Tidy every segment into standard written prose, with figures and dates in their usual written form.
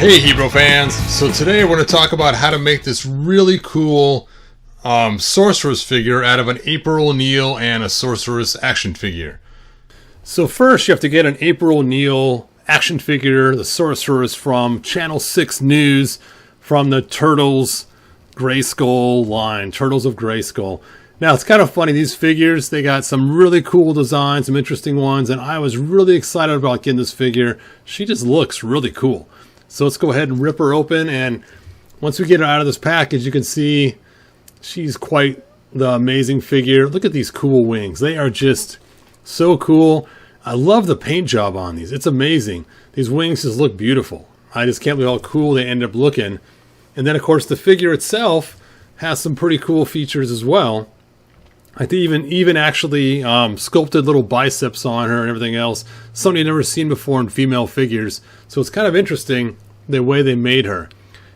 Hey Hebrew fans! So today we're going to talk about how to make this really cool Sorceress figure out of an April O'Neil and a Sorceress action figure. So first you have to get an April O'Neil action figure, the Sorceress from Channel 6 News from the Turtles Greyskull line, Turtles of Greyskull. Now it's kind of funny, these figures, they got some really cool designs, some interesting ones, and I was really excited about getting this figure. She just looks really cool. So let's go ahead and rip her open, and once we get her out of this package, you can see she's quite the amazing figure. Look at these cool wings. They are just so cool. I love the paint job on these. It's amazing. These wings just look beautiful. I just can't believe how cool they end up looking. And then, of course, the figure itself has some pretty cool features as well. I think even actually sculpted little biceps on her and everything else. Something you've never seen before in female figures. So it's kind of interesting the way they made her.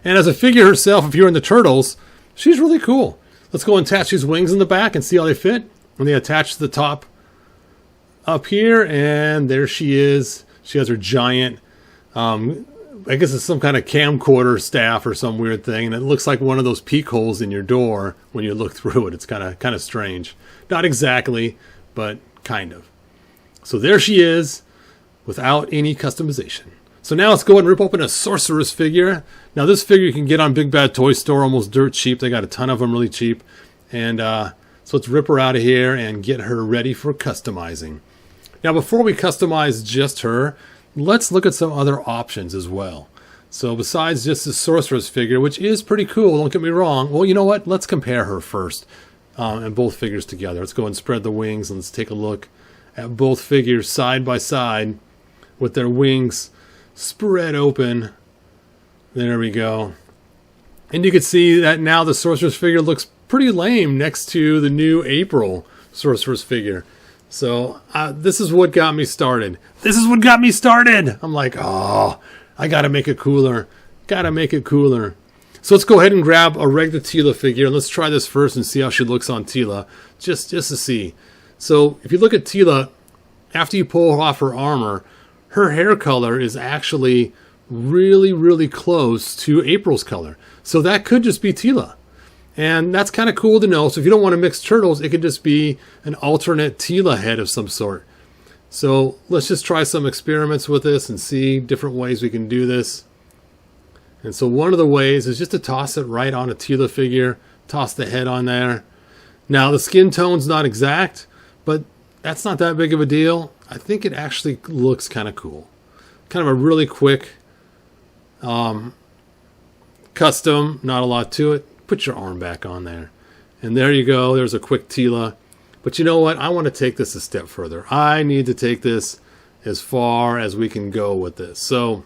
And as a figure herself, if you're in the Turtles, she's really cool. Let's go and attach these wings in the back and see how they fit. And they attach to the top up here, and there she is. She has her giant, I guess it's some kind of camcorder staff or some weird thing, and it looks like one of those peek holes in your door when you look through it. It's kind of strange. Not exactly, but kind of. So there she is, without any customization. So now let's go ahead and rip open a Sorceress figure. Now this figure you can get on Big Bad Toy Store almost dirt cheap. They got a ton of them really cheap. And so let's rip her out of here and get her ready for customizing. Now before we customize just her, let's look at some other options as well. So besides just the Sorceress figure, which is pretty cool, don't get me wrong. Well, you know what? Let's compare her first and both figures together. Let's go and spread the wings and let's take a look at both figures side by side with their wings spread open. There we go. And you can see that now the Sorceress figure looks pretty lame next to the new April Sorceress figure. So this is what got me started. This is what got me started. I'm like, oh, I got to make it cooler. Got to make it cooler. So let's go ahead and grab a regular Teela figure. Let's try this first and see how she looks on Teela, just to see. So if you look at Teela, after you pull off her armor, her hair color is actually really, really close to April's color. So that could just be Teela. And that's kind of cool to know. So if you don't want to mix turtles, it could just be an alternate Teela head of some sort. So let's just try some experiments with this and see different ways we can do this. And so one of the ways is just to toss it right on a Teela figure. Toss the head on there. Now the skin tone's not exact, but that's not that big of a deal. I think it actually looks kind of cool. Kind of a really quick custom, not a lot to it. Put your arm back on there. And there you go. There's a quick Teela. But you know what? I want to take this a step further. I need to take this as far as we can go with this. So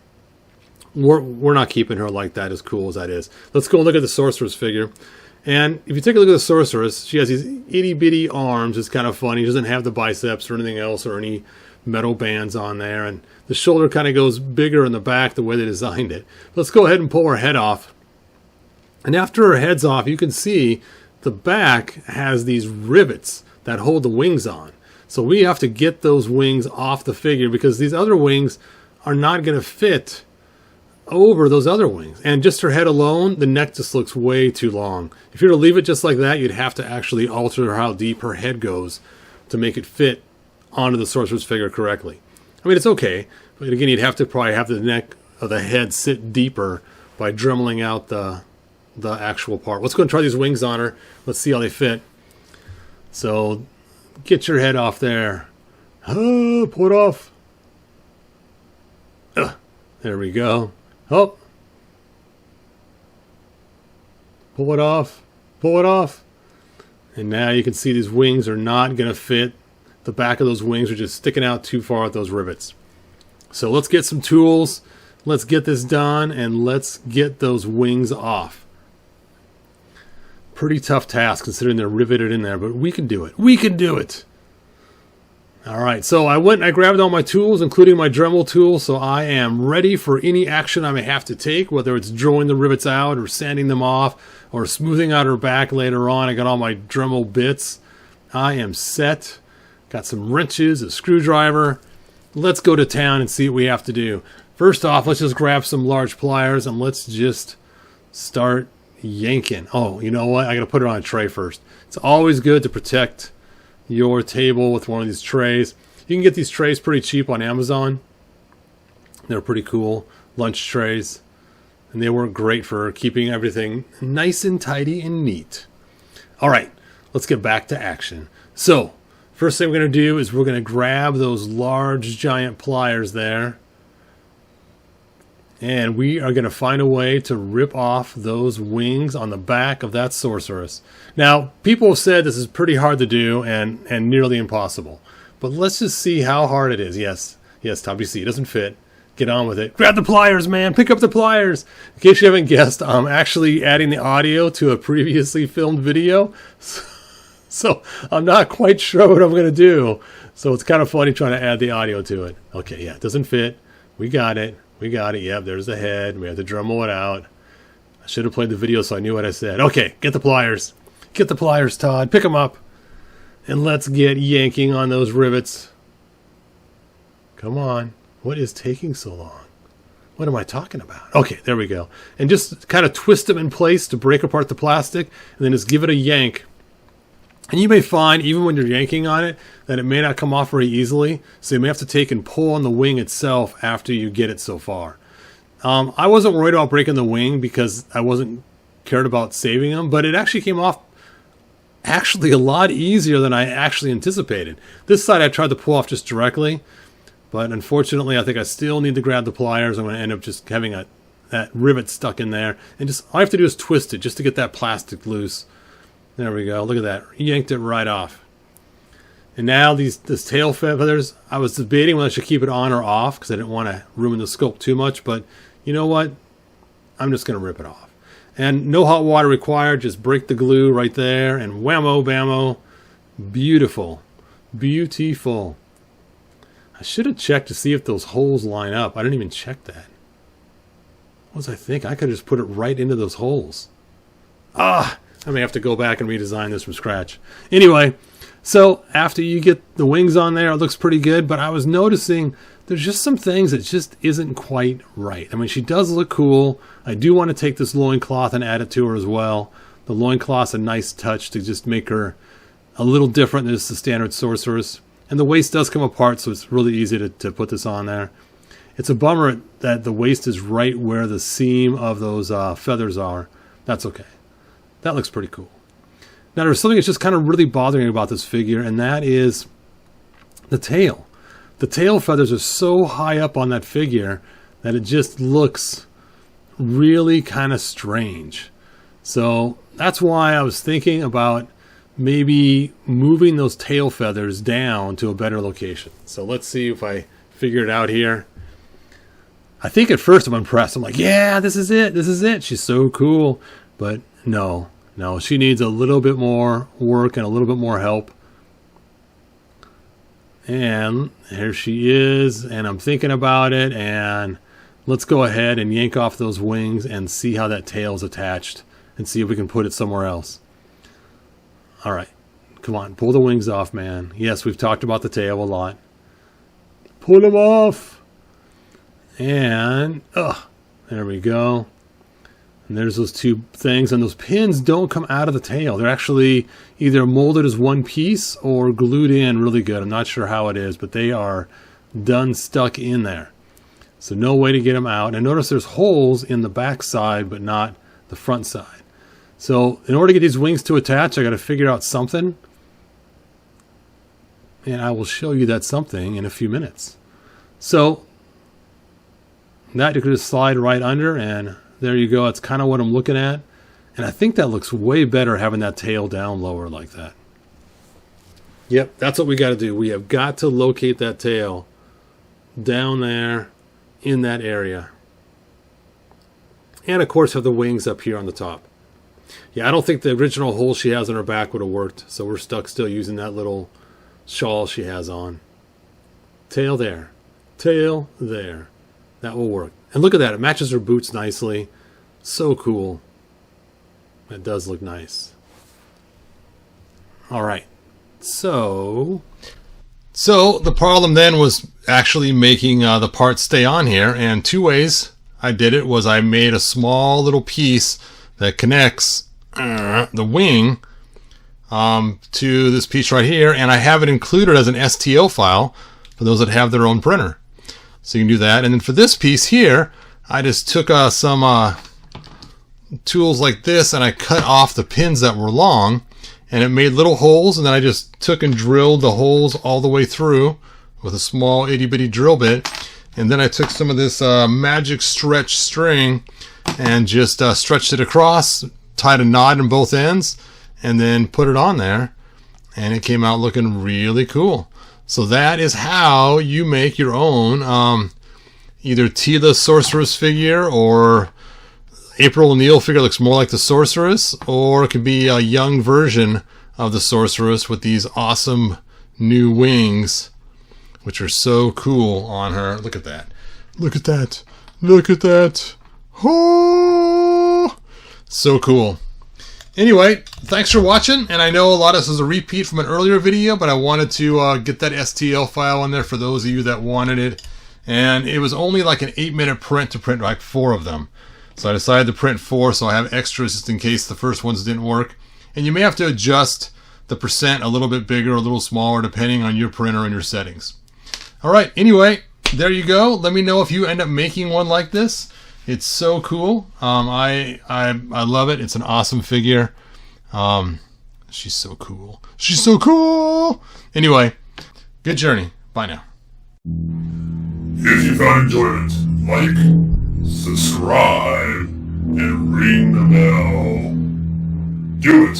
we're not keeping her like that, as cool as that is. Let's go and look at the Sorceress figure. And if you take a look at the Sorceress, she has these itty bitty arms. It's kind of funny. She doesn't have the biceps or anything else or any metal bands on there. And the shoulder kind of goes bigger in the back the way they designed it. Let's go ahead and pull her head off. And after her head's off, you can see the back has these rivets that hold the wings on. So we have to get those wings off the figure because these other wings are not going to fit over those other wings. And just her head alone, the neck just looks way too long. If you were to leave it just like that, you'd have to actually alter how deep her head goes to make it fit onto the Sorceress figure correctly. I mean, it's okay, but again, you'd have to probably have the neck of the head sit deeper by dremeling out the actual part. Let's go and try these wings on her. Let's see how they fit. So get your head off there. Oh, pull it off. There we go. Oh. Pull it off. Pull it off. And now you can see these wings are not going to fit. The back of those wings are just sticking out too far at those rivets. So let's get some tools. Let's get this done and let's get those wings off. Pretty tough task considering they're riveted in there, but we can do it. We can do it. All right, so I went and I grabbed all my tools, including my Dremel tool, so I am ready for any action I may have to take, whether it's drawing the rivets out or sanding them off or smoothing out her back later on. I got all my Dremel bits. I am set. Got some wrenches, a screwdriver. Let's go to town and see what we have to do. First off, let's just grab some large pliers and let's just start yanking. Oh, you know what? I got to put it on a tray first. It's always good to protect your table with one of these trays. You can get these trays pretty cheap on Amazon. They're pretty cool. Lunch trays. And they work great for keeping everything nice and tidy and neat. All right, let's get back to action. So, first thing we're going to do is we're going to grab those large giant pliers there. And we are going to find a way to rip off those wings on the back of that sorceress. Now, people have said this is pretty hard to do and nearly impossible. But let's just see how hard it is. Yes, Tom, you see, it doesn't fit. Get on with it. Grab the pliers, man. Pick up the pliers. In case you haven't guessed, I'm actually adding the audio to a previously filmed video. So I'm not quite sure what I'm going to do. So it's kind of funny trying to add the audio to it. Okay, yeah, it doesn't fit. We got it. Yep, there's the head. We have to Dremel it out. I should have played the video so I knew what I said. Okay, get the pliers. Get the pliers, Todd. Pick them up. And let's get yanking on those rivets. Come on. What is taking so long? What am I talking about? Okay, there we go. And just kind of twist them in place to break apart the plastic. And then just give it a yank. And you may find, even when you're yanking on it, that it may not come off very easily. So you may have to take and pull on the wing itself after you get it so far. I wasn't worried about breaking the wing because I wasn't cared about saving them. But it actually came off actually a lot easier than I actually anticipated. This side I tried to pull off just directly. But unfortunately, I think I still need to grab the pliers. I'm going to end up just having that rivet stuck in there. And just all I have to do is twist it just to get that plastic loose. There we go. Look at that. Yanked it right off. And now this tail feathers, I was debating whether I should keep it on or off because I didn't want to ruin the sculpt too much. But you know what? I'm just going to rip it off. And no hot water required. Just break the glue right there. And whammo bammo. Beautiful. Beautiful. I should have checked to see if those holes line up. I didn't even check that. What was I thinking? I could have just put it right into those holes. I may have to go back and redesign this from scratch. Anyway, so after you get the wings on there, it looks pretty good. But I was noticing there's just some things that just isn't quite right. I mean, she does look cool. I do want to take this loincloth and add it to her as well. The loincloth's a nice touch to just make her a little different than just the standard sorceress. And the waist does come apart, so it's really easy to put this on there. It's a bummer that the waist is right where the seam of those feathers are. That's okay. That looks pretty cool. Now, there's something that's just kind of really bothering me about this figure, and that is the tail. The tail feathers are so high up on that figure that it just looks really kind of strange. So that's why I was thinking about maybe moving those tail feathers down to a better location. So let's see if I figure it out here. I think at first I'm impressed. I'm like, yeah, this is it. This is it. She's so cool. But no, she needs a little bit more work and a little bit more help. And here she is. And I'm thinking about it. And let's go ahead and yank off those wings and see how that tail's attached and see if we can put it somewhere else. All right, come on, pull the wings off, man. Yes, we've talked about the tail a lot. Pull them off. And, there we go. And there's those two things, and those pins don't come out of the tail. They're actually either molded as one piece or glued in really good. I'm not sure how it is, but they are done stuck in there. So no way to get them out. And notice there's holes in the back side, but not the front side. So in order to get these wings to attach, I got to figure out something. And I will show you that something in a few minutes. So that you could just slide right under, and there you go. That's kind of what I'm looking at. And I think that looks way better having that tail down lower like that. Yep, that's what we got to do. We have got to locate that tail down there in that area. And of course have the wings up here on the top. Yeah, I don't think the original hole she has in her back would have worked, so we're stuck still using that little shawl she has on. Tail there. Tail there. That will work. And look at that. It matches her boots nicely. So cool. That does look nice. All right. So So the problem then was actually making the part stay on here, and two ways I did it was I made a small little piece that connects the wing to this piece right here, and I have it included as an STL file for those that have their own printer. So you can do that. And then for this piece here, I just took some tools like this and I cut off the pins that were long, and it made little holes, and then I just took and drilled the holes all the way through with a small itty bitty drill bit. And then I took some of this magic stretch string and just stretched it across, tied a knot in both ends, and then put it on there, and it came out looking really cool. So that is how you make your own either Teela Sorceress figure, or April O'Neil figure looks more like the Sorceress, or it could be a young version of the Sorceress with these awesome new wings, which are so cool on her. Look at that. Look at that. Look at that. Oh, so cool. Anyway, thanks for watching, and I know a lot of this is a repeat from an earlier video, but I wanted to get that STL file on there for those of you that wanted it. And it was only like an 8-minute print to print like 4 of them. So I decided to print 4, so I have extras just in case the first ones didn't work. And you may have to adjust the percent a little bit bigger, a little smaller, depending on your printer and your settings. All right, anyway, there you go. Let me know if you end up making one like this. It's so cool. I love it. It's an awesome figure. She's so cool. She's so cool. Anyway, good journey. Bye now. If you found enjoyment, like, subscribe, and ring the bell. Do it.